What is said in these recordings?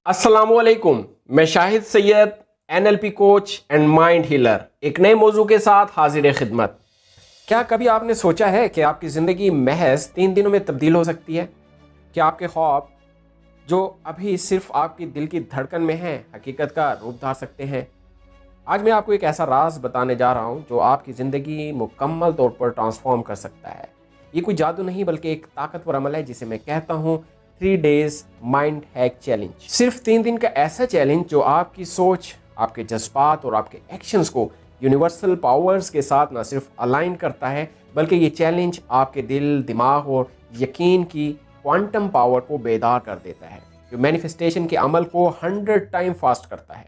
अस्सलामुअलैकुम। मैं Shahid Syed, NLP coach and mind healer, एक नए मौजू के साथ हाजिर खिदमत। क्या कभी आपने सोचा है कि आपकी ज़िंदगी महज 3 दिनों में तब्दील हो सकती है? क्या आपके ख्वाब जो अभी सिर्फ आपकी दिल की धड़कन में हैं, हकीकत का रूप धार सकते हैं? आज मैं आपको एक ऐसा राज बताने जा रहा हूं जो आपकी ज़िंदगी मुकम्मल तौर पर ट्रांसफॉर्म कर सकता है। ये कोई जादू नहीं बल्कि एक ताकतवर अमल है जिसे मैं कहता हूं 3 डेज माइंड हैक चैलेंज। सिर्फ 3 दिन का ऐसा चैलेंज जो आपकी सोच, आपके जज्बात और आपके एक्शंस को यूनिवर्सल पावर्स के साथ न सिर्फ अलाइन करता है बल्कि ये चैलेंज आपके दिल, दिमाग और यकीन की क्वांटम पावर को बेदार कर देता है, जो मैनिफेस्टेशन के अमल को 100 टाइम फास्ट करता है।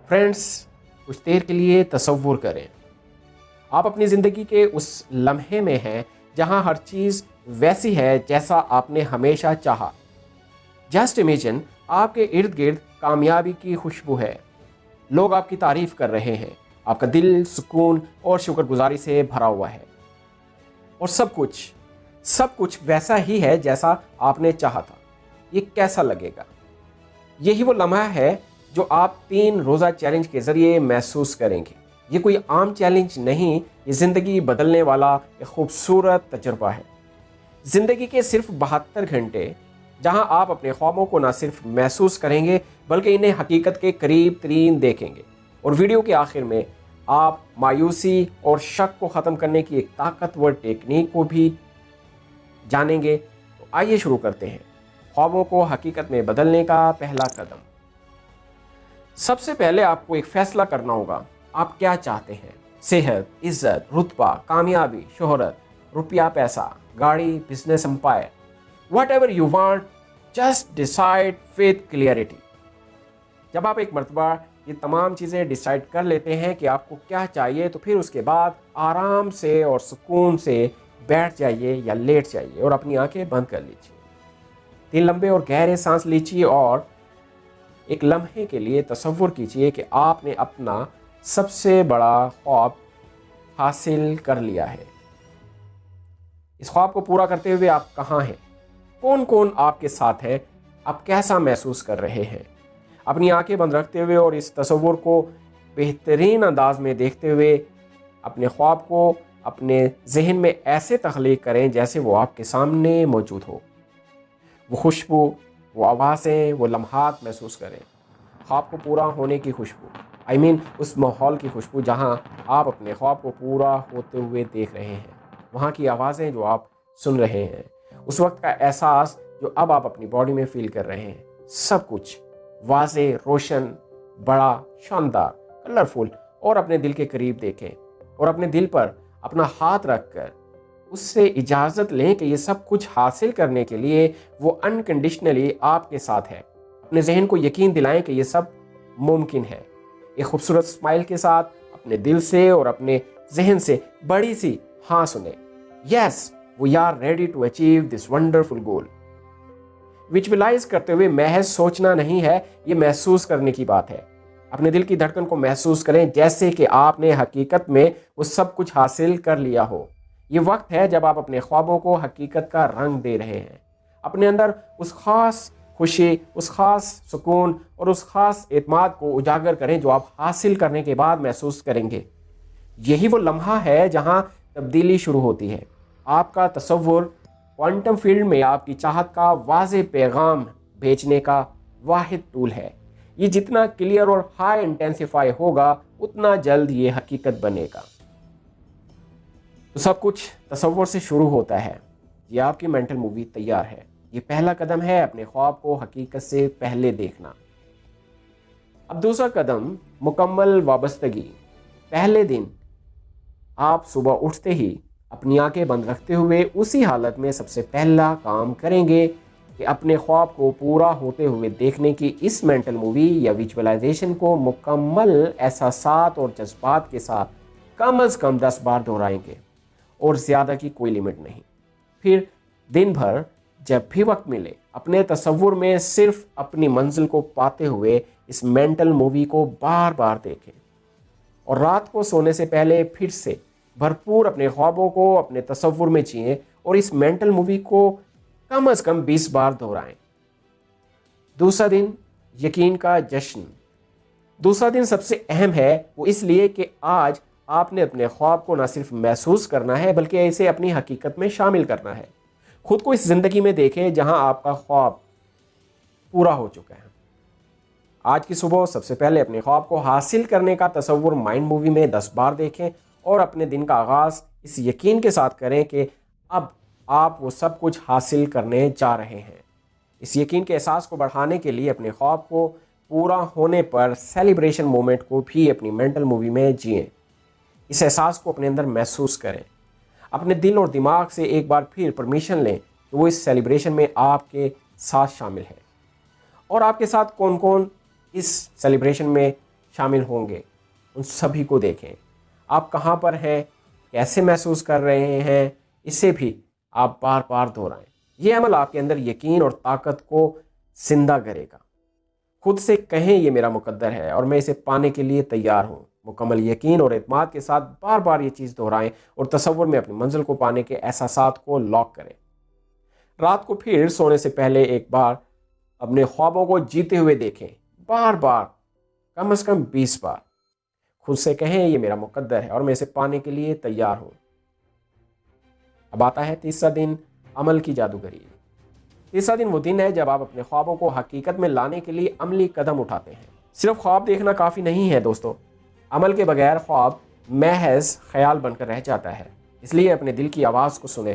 फ्रेंड्स, कुछ देर के लिए तसव्वुर करें, आप अपनी ज़िंदगी के उस लम्हे में हैं जहां हर चीज़ वैसी है जैसा आपने हमेशा चाहा। जस्ट इमेजिन, आपके इर्द गिर्द कामयाबी की खुशबू है, लोग आपकी तारीफ कर रहे हैं, आपका दिल सुकून और शुक्रगुजारी से भरा हुआ है और सब कुछ वैसा ही है जैसा आपने चाहा था। ये कैसा लगेगा? यही वो लम्हा है जो आप 3 रोज़ा चैलेंज के ज़रिए महसूस करेंगे। ये कोई आम चैलेंज नहीं, ये ज़िंदगी बदलने वाला एक खूबसूरत तजुर्बा है। ज़िंदगी के सिर्फ 72 घंटे जहां आप अपने ख्वाबों को ना सिर्फ महसूस करेंगे बल्कि इन्हें हकीकत के करीब तरीन देखेंगे। और वीडियो के आखिर में आप मायूसी और शक को ख़त्म करने की एक ताकतवर टेक्निक को भी जानेंगे। तो आइए शुरू करते हैं ख्वाबों को हकीकत में बदलने का पहला कदम। सबसे पहले आपको एक फ़ैसला करना होगा, आप क्या चाहते हैं? सेहत, इज्जत, रुतबा, कामयाबी, शोहरत, रुपया, पैसा, गाड़ी, business empire, whatever you want, just decide with clarity. जब आप एक मरतबा ये तमाम चीज़ें डिसाइड कर लेते हैं कि आपको क्या चाहिए, तो फिर उसके बाद आराम से और सुकून से बैठ जाइए या लेट जाइए और अपनी आंखें बंद कर लीजिए। 3 लंबे और गहरे सांस लीजिए और एक लम्हे के लिए तसव्वुर कीजिए कि आपने अपना सबसे बड़ा ख्वाब हासिल कर लिया है। इस ख्वाब को पूरा करते हुए आप कहाँ हैं? कौन कौन आपके साथ है? आप कैसा महसूस कर रहे हैं? अपनी आंखें बंद रखते हुए और इस तसव्वुर को बेहतरीन अंदाज में देखते हुए अपने ख्वाब को अपने जहन में ऐसे तख्लीक करें जैसे वो आपके सामने मौजूद हो। वो खुशबू, वो आवाज़ें, वो लम्हात महसूस करें। ख्वाब को पूरा होने की खुशबू, उस माहौल की खुशबू जहां आप अपने ख्वाब को पूरा होते हुए देख रहे हैं। वहाँ की आवाज़ें जो आप सुन रहे हैं, उस वक्त का एहसास जो अब आप अपनी बॉडी में फील कर रहे हैं। सब कुछ वाज़े, रोशन, बड़ा, शानदार, कलरफुल और अपने दिल के करीब देखें और अपने दिल पर अपना हाथ रख कर उससे इजाज़त लें कि ये सब कुछ हासिल करने के लिए वो अनकंडीशनली आपके साथ है। अपने जहन को यकीन दिलाएं कि ये सब मुमकिन है। एक खूबसूरत स्माइल के साथ अपने दिल से और अपने जहन से बड़ी सी हाँ सुने। Yes, we are ready to achieve this wonderful goal. Visualise करते हुए महज सोचना नहीं है, ये महसूस करने की बात है। अपने दिल की धड़कन को महसूस करें जैसे कि आपने हकीकत में वो सब कुछ हासिल कर लिया हो। ये वक्त है जब आप अपने ख्वाबों को हकीकत का रंग दे रहे हैं। अपने अंदर उस खास खुशी, उस खास सुकून और उस खास एतमाद को उजागर करें जो आप हासिल करने के बाद महसूस करेंगे। यही वो लम्हा है जहां तब्दीली शुरू होती है। आपका तसव्वुर क्वांटम फील्ड में आपकी चाहत का वाज़े पैगाम भेजने का वाहिद टूल है। ये जितना क्लियर और हाई इंटेंसिफाई होगा उतना जल्द ये हकीकत बनेगा। तो सब कुछ तसव्वुर से शुरू होता है। ये आपकी मेंटल मूवी तैयार है। ये पहला कदम है अपने ख्वाब को हकीकत से पहले देखना। अब दूसरा कदम, मुकम्मल वाबस्तगी। पहले दिन आप सुबह उठते ही अपनी आंखें बंद रखते हुए उसी हालत में सबसे पहला काम करेंगे कि अपने ख्वाब को पूरा होते हुए देखने की इस मेंटल मूवी या विजुअलाइजेशन को मुकम्मल एहसासात और जज्बात के साथ कम से कम 10 बार दोहराएंगे और ज़्यादा की कोई लिमिट नहीं। फिर दिन भर जब भी वक्त मिले अपने तसव्वुर में सिर्फ अपनी मंजिल को पाते हुए इस मेंटल मूवी को बार बार देखें और रात को सोने से पहले फिर से भरपूर अपने ख्वाबों को अपने तसव्वुर में जिएं और इस मेंटल मूवी को कम से कम 20 बार दोहराएं। दूसरा दिन यकीन का जश्न। दूसरा दिन सबसे अहम है, वो इसलिए कि आज आपने अपने ख्वाब को न सिर्फ महसूस करना है बल्कि इसे अपनी हकीकत में शामिल करना है। खुद को इस ज़िंदगी में देखें जहां आपका ख्वाब पूरा हो चुका है। आज की सुबह सबसे पहले अपने ख्वाब को हासिल करने का तसव्वुर माइंड मूवी में 10 बार देखें और अपने दिन का आगाज़ इस यकीन के साथ करें कि अब आप वो सब कुछ हासिल करने जा रहे हैं। इस यकीन के एहसास को बढ़ाने के लिए अपने ख्वाब को पूरा होने पर सेलिब्रेशन मोमेंट को भी अपनी मेंटल मूवी में जिएं। इस एहसास को अपने अंदर महसूस करें। अपने दिल और दिमाग से एक बार फिर परमिशन लें कि वो इस सेलिब्रेशन में आपके साथ शामिल है। और आपके साथ कौन कौन इस सेलिब्रेशन में शामिल होंगे उन सभी को देखें। आप कहाँ पर हैं, कैसे महसूस कर रहे हैं, इसे भी आप बार बार दोहराएं। ये अमल आपके अंदर यकीन और ताकत को जिंदा करेगा। खुद से कहें ये मेरा मुकद्दर है और मैं इसे पाने के लिए तैयार हूँ। मुकम्मल यकीन और एतमाद के साथ बार बार ये चीज़ दोहराएं और तसव्वुर में अपनी मंजिल को पाने के एहसासात को लॉक करें। रात को फिर सोने से पहले एक बार अपने ख्वाबों को जीते हुए देखें, बार बार, कम से कम 20 बार। खुद से कहें ये मेरा मुकद्दर है और मैं इसे पाने के लिए तैयार हूँ। अब आता है तीसरा दिन, अमल की जादूगरी। तीसरा दिन वो दिन है जब आप अपने ख्वाबों को हकीकत में लाने के लिए अमली कदम उठाते हैं। सिर्फ ख्वाब देखना काफ़ी नहीं है दोस्तों, अमल के बगैर ख्वाब महज ख्याल बनकर रह जाता है। इसलिए अपने दिल की आवाज़ को सुने।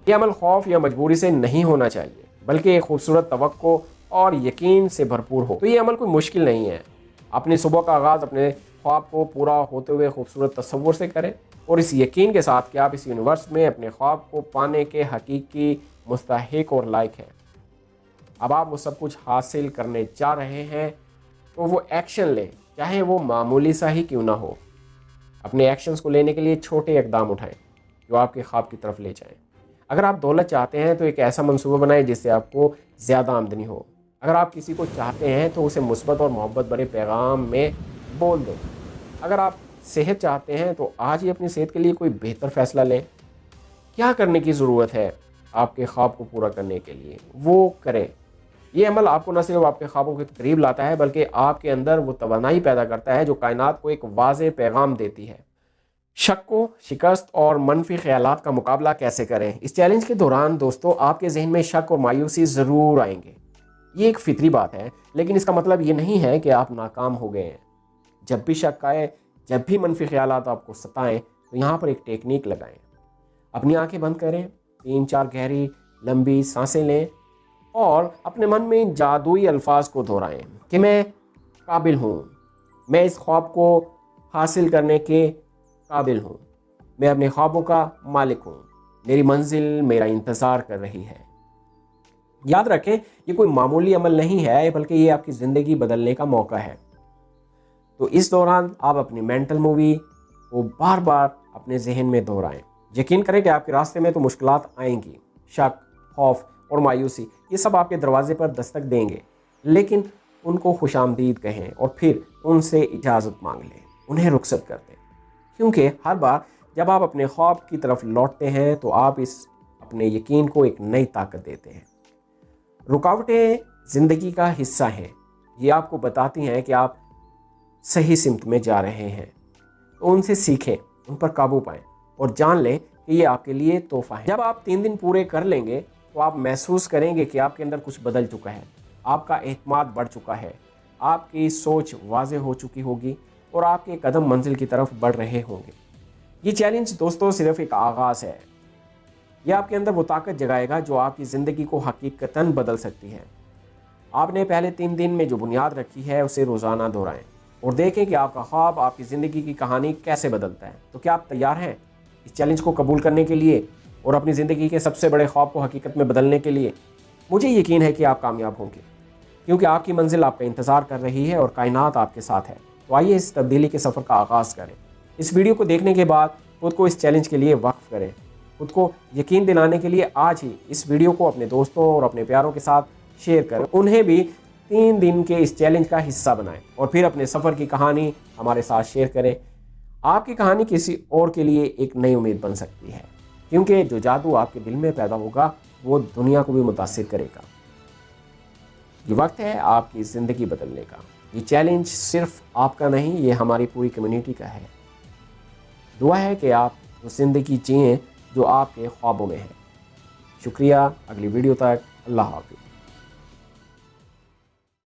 ये अमल खौफ या मजबूरी से नहीं होना चाहिए बल्कि एक खूबसूरत तवक्को और यकीन से भरपूर हो। तो ये अमल कोई मुश्किल नहीं है। अपनी सुबह का आगाज़ अपने ख्वाब को पूरा होते हुए खूबसूरत तस्वुर से करें और इस यकीन के साथ कि आप इस यूनिवर्स में अपने ख्वाब को पाने के हकीकी मुस्तहिक और लायक हैं। अब आप वो सब कुछ हासिल करने जा रहे हैं तो वो एक्शन लें, चाहे वो मामूली सा ही क्यों ना हो। अपने एक्शंस को लेने के लिए छोटे इकदाम उठाएं जो आपके ख्वाब की तरफ ले जाएं। अगर आप दौलत चाहते हैं तो एक ऐसा मंसूबा बनाएं जिससे आपको ज़्यादा आमदनी हो। अगर आप किसी को चाहते हैं तो उसे मुस्बत और मोहब्बत भरे पैगाम में बोल दें। अगर आप सेहत चाहते हैं तो आज ही अपनी सेहत के लिए कोई बेहतर फ़ैसला लें। क्या करने की ज़रूरत है आपके ख्वाब को पूरा करने के लिए, वो करें। ये अमल आपको न सिर्फ आपके ख्वाबों के करीब लाता है बल्कि आपके अंदर वो तवानाई पैदा करता है जो कायनात को एक वाज़ेह पैगाम देती है। शक को, शिकस्त और मनफी ख्यालात का मुकाबला कैसे करें। इस चैलेंज के दौरान दोस्तों आपके जहन में शक और मायूसी ज़रूर आएंगे। ये एक फितरी बात है, लेकिन इसका मतलब ये नहीं है कि आप नाकाम हो गए हैं। जब भी शक आए, जब भी मनफी ख्यालात आपको सताएं तो यहाँ पर एक टेक्निक लगाएं। अपनी आंखें बंद करें, 3-4 गहरी लंबी सांसें लें और अपने मन में इन जादुई अल्फाज को दोहराएं कि मैं काबिल हूँ, मैं इस ख्वाब को हासिल करने के काबिल हूँ, मैं अपने ख्वाबों का मालिक हूँ, मेरी मंजिल मेरा इंतज़ार कर रही है। याद रखें ये कोई मामूली अमल नहीं है बल्कि ये आपकी ज़िंदगी बदलने का मौका है। तो इस दौरान आप अपनी मेंटल मूवी को बार बार अपने जहन में दोहराएं। यकीन करें कि आपके रास्ते में तो मुश्किलात आएंगी, शक, खौफ और मायूसी ये सब आपके दरवाजे पर दस्तक देंगे, लेकिन उनको खुशामदीद कहें और फिर उनसे इजाज़त मांग लें, उन्हें रुखसत कर दें। क्योंकि हर बार जब आप अपने ख्वाब की तरफ लौटते हैं तो आप इस अपने यकीन को एक नई ताकत देते हैं। रुकावटें ज़िंदगी का हिस्सा हैं, ये आपको बताती हैं कि आप सही सिमत में जा रहे हैं। तो उनसे सीखें, उन पर काबू पाएं और जान लें कि ये आपके लिए तोहफा है। जब आप 3 दिन पूरे कर लेंगे तो आप महसूस करेंगे कि आपके अंदर कुछ बदल चुका है, आपका एतमाद बढ़ चुका है, आपकी सोच वाज़ेह हो चुकी होगी और आपके कदम मंजिल की तरफ बढ़ रहे होंगे। ये चैलेंज दोस्तों सिर्फ एक आगाज़ है। यह आपके अंदर वो ताकत जगाएगा जो आपकी ज़िंदगी को हकीकतन बदल सकती है। आपने पहले 3 दिन में जो बुनियाद रखी है उसे रोज़ाना दोहराएं और देखें कि आपका ख्वाब आपकी ज़िंदगी की कहानी कैसे बदलता है। तो क्या आप तैयार हैं इस चैलेंज को कबूल करने के लिए और अपनी ज़िंदगी के सबसे बड़े ख्वाब को हकीकत में बदलने के लिए? मुझे यकीन है कि आप कामयाब होंगे क्योंकि आपकी मंजिल आपका इंतज़ार कर रही है और कायनात आपके साथ है। तो आइए इस तब्दीली के सफ़र का आगाज़ करें। इस वीडियो को देखने के बाद खुद को इस चैलेंज के लिए वक्फ करें। खुद को यकीन दिलाने के लिए आज ही इस वीडियो को अपने दोस्तों और अपने प्यारों के साथ शेयर करें। उन्हें भी 3 दिन के इस चैलेंज का हिस्सा बनाएं और फिर अपने सफ़र की कहानी हमारे साथ शेयर करें। आपकी कहानी किसी और के लिए एक नई उम्मीद बन सकती है क्योंकि जो जादू आपके दिल में पैदा होगा वो दुनिया को भी मुतासिर करेगा। ये वक्त है आपकी ज़िंदगी बदलने का। ये चैलेंज सिर्फ आपका नहीं, ये हमारी पूरी कम्युनिटी का है। दुआ है कि आप वो ज़िंदगी जिएँ जो आपके ख्वाबों में है। शुक्रिया। अगली वीडियो तक अल्लाह हाफ़िज़।